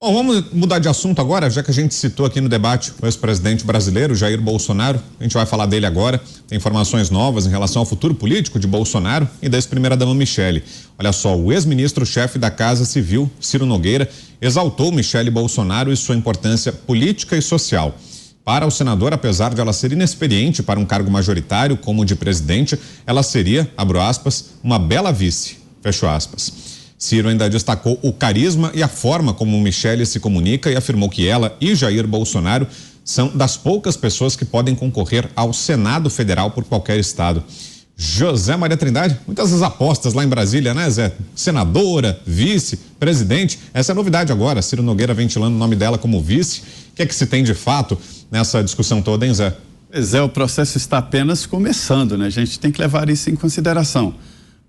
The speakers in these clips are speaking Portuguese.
Bom, vamos mudar de assunto agora, já que a gente citou aqui no debate o ex-presidente brasileiro, Jair Bolsonaro. A gente vai falar dele agora. Tem informações novas em relação ao futuro político de Bolsonaro e da ex-primeira-dama Michele. Olha só, o ex-ministro-chefe da Casa Civil, Ciro Nogueira, exaltou Michele Bolsonaro e sua importância política e social. Para o senador, apesar de ela ser inexperiente para um cargo majoritário como o de presidente, ela seria, abro aspas, uma bela vice, fecho aspas. Ciro ainda destacou o carisma e a forma como Michele se comunica e afirmou que ela e Jair Bolsonaro são das poucas pessoas que podem concorrer ao Senado Federal por qualquer estado. José Maria Trindade, muitas apostas lá em Brasília, né, Zé? Senadora, vice, presidente, essa é a novidade agora, Ciro Nogueira ventilando o nome dela como vice. O que é que se tem de fato nessa discussão toda, hein, Zé? Pois é, o processo está apenas começando, né? A gente tem que levar isso em consideração.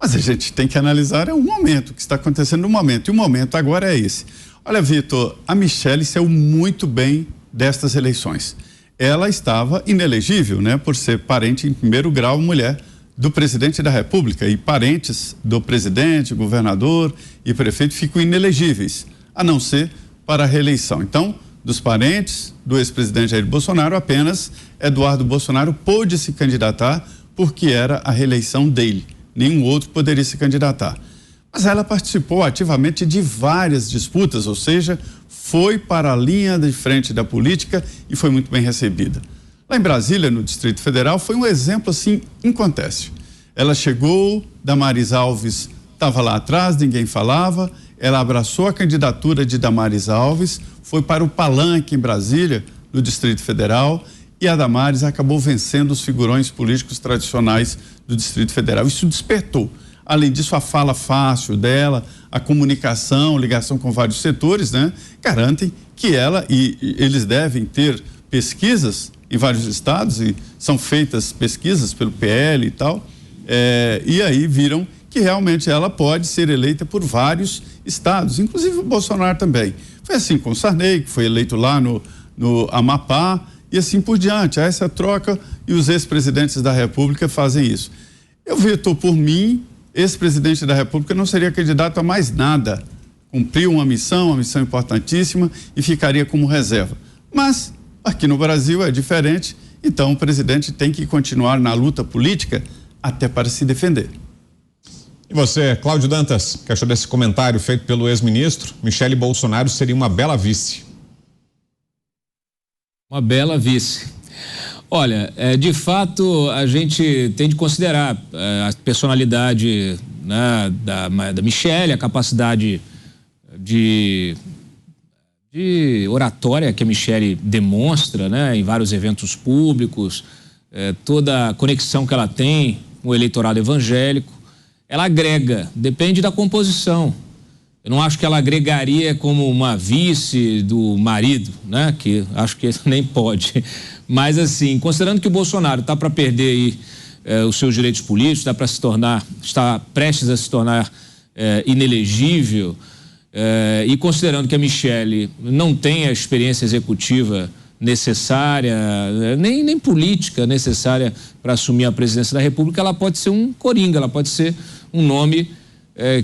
Mas a gente tem que analisar o momento, o que está acontecendo no momento. E o momento agora é esse. Olha, Vitor, a Michele saiu muito bem destas eleições. Ela estava inelegível, né? Por ser parente em primeiro grau, mulher do presidente da República. E parentes do presidente, governador e prefeito ficam inelegíveis, a não ser para a reeleição. Então, dos parentes do ex-presidente Jair Bolsonaro, apenas Eduardo Bolsonaro pôde se candidatar porque era a reeleição dele. Nenhum outro poderia se candidatar. Mas ela participou ativamente de várias disputas, ou seja, foi para a linha de frente da política e foi muito bem recebida. Lá em Brasília, no Distrito Federal, foi um exemplo assim inconteste. Ela chegou, Damares Alves estava lá atrás, ninguém falava, ela abraçou a candidatura de Damares Alves, foi para o palanque em Brasília, no Distrito Federal, e a Damares acabou vencendo os figurões políticos tradicionais do Distrito Federal. Isso despertou. Além disso, a fala fácil dela, a comunicação, ligação com vários setores, né, garantem que ela e eles devem ter pesquisas em vários estados, e são feitas pesquisas pelo PL e tal, e aí viram que realmente ela pode ser eleita por vários estados, inclusive o Bolsonaro também. Foi assim com o Sarney, que foi eleito lá no Amapá, e assim por diante. Há essa troca e os ex-presidentes da República fazem isso. Eu veto por mim, ex-presidente da República não seria candidato a mais nada. Cumpriu uma missão importantíssima e ficaria como reserva. Mas aqui no Brasil é diferente, então o presidente tem que continuar na luta política até para se defender. E você, Cláudio Dantas, que achou desse comentário feito pelo ex-ministro? Michele Bolsonaro seria uma bela vice. Uma bela vice. Olha, de fato, a gente tem de considerar a personalidade, né, da Michele, a capacidade de oratória que a Michele demonstra, né, em vários eventos públicos, toda a conexão que ela tem com o eleitorado evangélico. Ela agrega, depende da composição. Eu não acho que ela agregaria como uma vice do marido, né? Que acho que nem pode. Mas assim, considerando que o Bolsonaro está para perder aí os seus direitos políticos, está prestes a se tornar inelegível, e considerando que a Michele não tem a experiência executiva necessária, nem política necessária para assumir a presidência da República, ela pode ser um coringa, ela pode ser um nome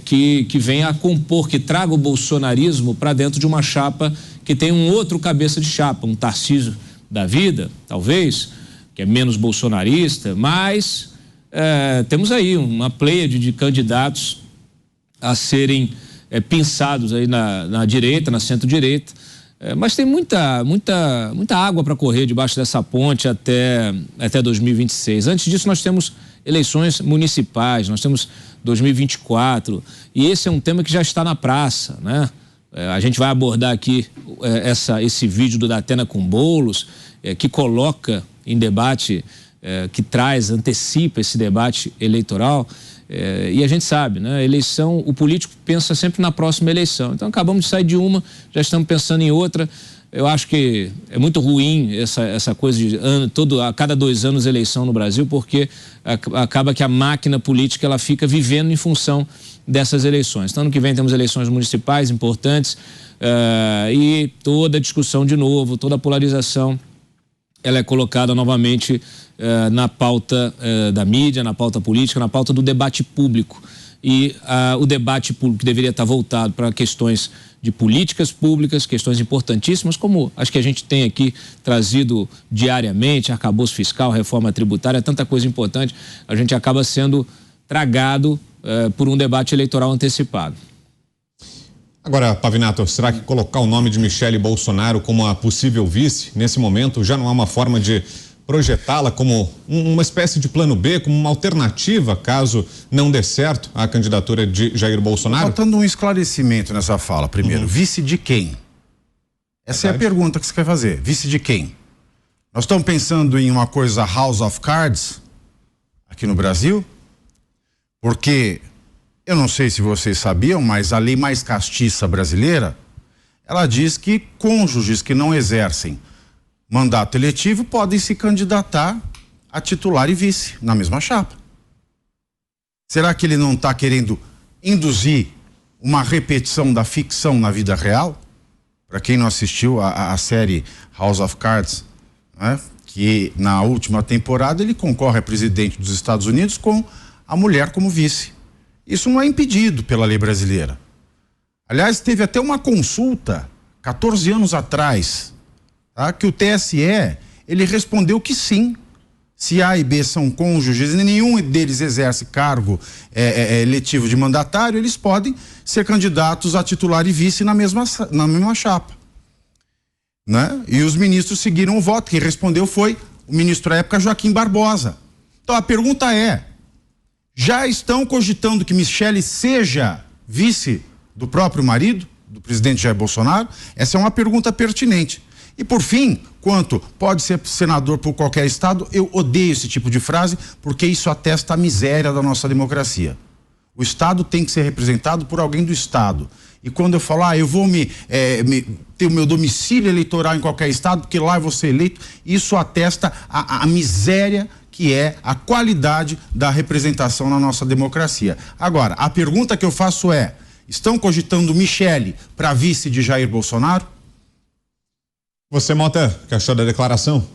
que venha a compor, que traga o bolsonarismo para dentro de uma chapa que tem um outro cabeça de chapa, um Tarcísio da vida, talvez, que é menos bolsonarista, mas temos aí uma pleiade de candidatos a serem pensados aí na direita, na centro-direita, mas tem muita água para correr debaixo dessa ponte até 2026. Antes disso, nós temos eleições municipais, nós temos 2024, e esse é um tema que já está na praça, né? A gente vai abordar aqui esse vídeo do Datena com Boulos, que coloca em debate, que antecipa esse debate eleitoral, e a gente sabe, né? Eleição, o político pensa sempre na próxima eleição. Então acabamos de sair de uma, já estamos pensando em outra. Eu acho que é muito ruim essa coisa de a cada 2 anos eleição no Brasil, porque acaba que a máquina política ela fica vivendo em função dessas eleições. Então, ano que vem temos eleições municipais importantes, e toda a discussão de novo, toda a polarização, ela é colocada novamente na pauta da mídia, na pauta política, na pauta do debate público. E o debate público deveria estar voltado para questões de políticas públicas, questões importantíssimas, como as que a gente tem aqui trazido diariamente, arcabouço fiscal, reforma tributária, tanta coisa importante, a gente acaba sendo tragado por um debate eleitoral antecipado. Agora, Pavinato, será que colocar o nome de Michele Bolsonaro como a possível vice, nesse momento, já não há uma forma de projetá-la como uma espécie de plano B, como uma alternativa, caso não dê certo a candidatura de Jair Bolsonaro? Faltando um esclarecimento nessa fala, primeiro. Vice de quem? Essa é a pergunta que você quer fazer. Vice de quem? Nós estamos pensando em uma coisa House of Cards aqui no Brasil? Porque eu não sei se vocês sabiam, mas a lei mais castiça brasileira, ela diz que cônjuges que não exercem mandato eletivo podem se candidatar a titular e vice na mesma chapa. Será que ele não está querendo induzir uma repetição da ficção na vida real? Para quem não assistiu a série House of Cards, né, que na última temporada ele concorre a presidente dos Estados Unidos com a mulher como vice. Isso não é impedido pela lei brasileira. Aliás, teve até uma consulta 14 anos atrás, tá, que o TSE, ele respondeu que sim. Se A e B são cônjuges e nenhum deles exerce cargo eletivo de mandatário, eles podem ser candidatos a titular e vice na mesma chapa, né? E os ministros seguiram o voto. Quem respondeu foi o ministro à época, Joaquim Barbosa. Então a pergunta é: já estão cogitando que Michele seja vice do próprio marido, do presidente Jair Bolsonaro? Essa é uma pergunta pertinente. E por fim, quanto pode ser senador por qualquer estado, eu odeio esse tipo de frase, porque isso atesta a miséria da nossa democracia. O estado tem que ser representado por alguém do estado. E quando eu falo, eu vou ter o meu domicílio eleitoral em qualquer estado, porque lá eu vou ser eleito, isso atesta a miséria que é a qualidade da representação na nossa democracia. Agora, a pergunta que eu faço é: estão cogitando Michele para vice de Jair Bolsonaro? Você, Mota, que achou da declaração?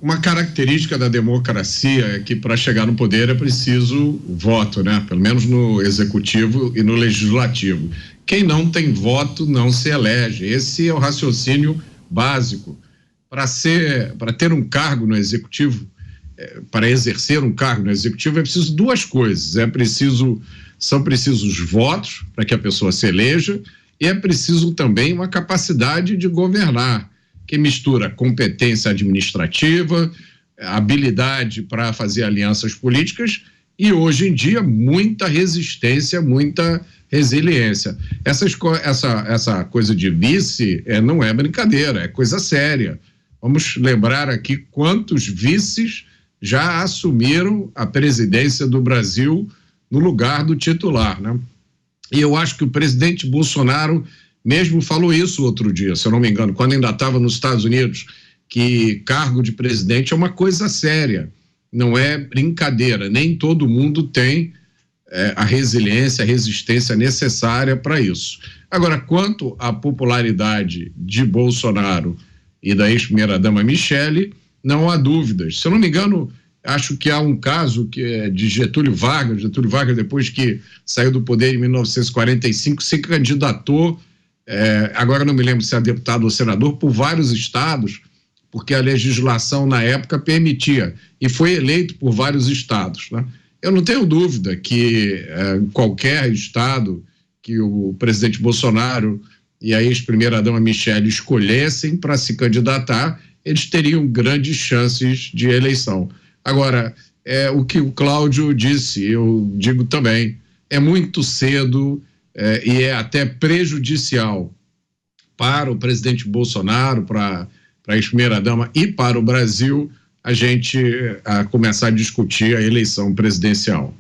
Uma característica da democracia é que para chegar no poder é preciso voto, né? Pelo menos no executivo e no legislativo. Quem não tem voto não se elege. Esse é o raciocínio básico. Para ter um cargo no executivo, para exercer um cargo no executivo, é preciso duas coisas. São precisos votos para que a pessoa se eleja, e é preciso também uma capacidade de governar, que mistura competência administrativa, habilidade para fazer alianças políticas e, hoje em dia, muita resistência, muita resiliência. Essa coisa de vice não é brincadeira, é coisa séria. Vamos lembrar aqui quantos vices já assumiram a presidência do Brasil no lugar do titular, né? E eu acho que o presidente Bolsonaro mesmo falou isso outro dia, se eu não me engano, quando ainda estava nos Estados Unidos, que cargo de presidente é uma coisa séria, não é brincadeira, nem todo mundo tem a resiliência, a resistência necessária para isso. Agora, quanto à popularidade de Bolsonaro e da ex-primeira-dama Michele, não há dúvidas. Se eu não me engano, acho que há um caso que é de Getúlio Vargas. Getúlio Vargas, depois que saiu do poder em 1945, se candidatou, agora não me lembro se é deputado ou senador, por vários estados, porque a legislação na época permitia, e foi eleito por vários estados, né? Eu não tenho dúvida que qualquer estado que o presidente Bolsonaro e a ex-primeira-dama Michele escolhessem para se candidatar, eles teriam grandes chances de eleição. Agora, o que o Cláudio disse, eu digo também, é muito cedo e é até prejudicial para o presidente Bolsonaro, para a ex-primeira-dama e para o Brasil, a gente começar a discutir a eleição presidencial.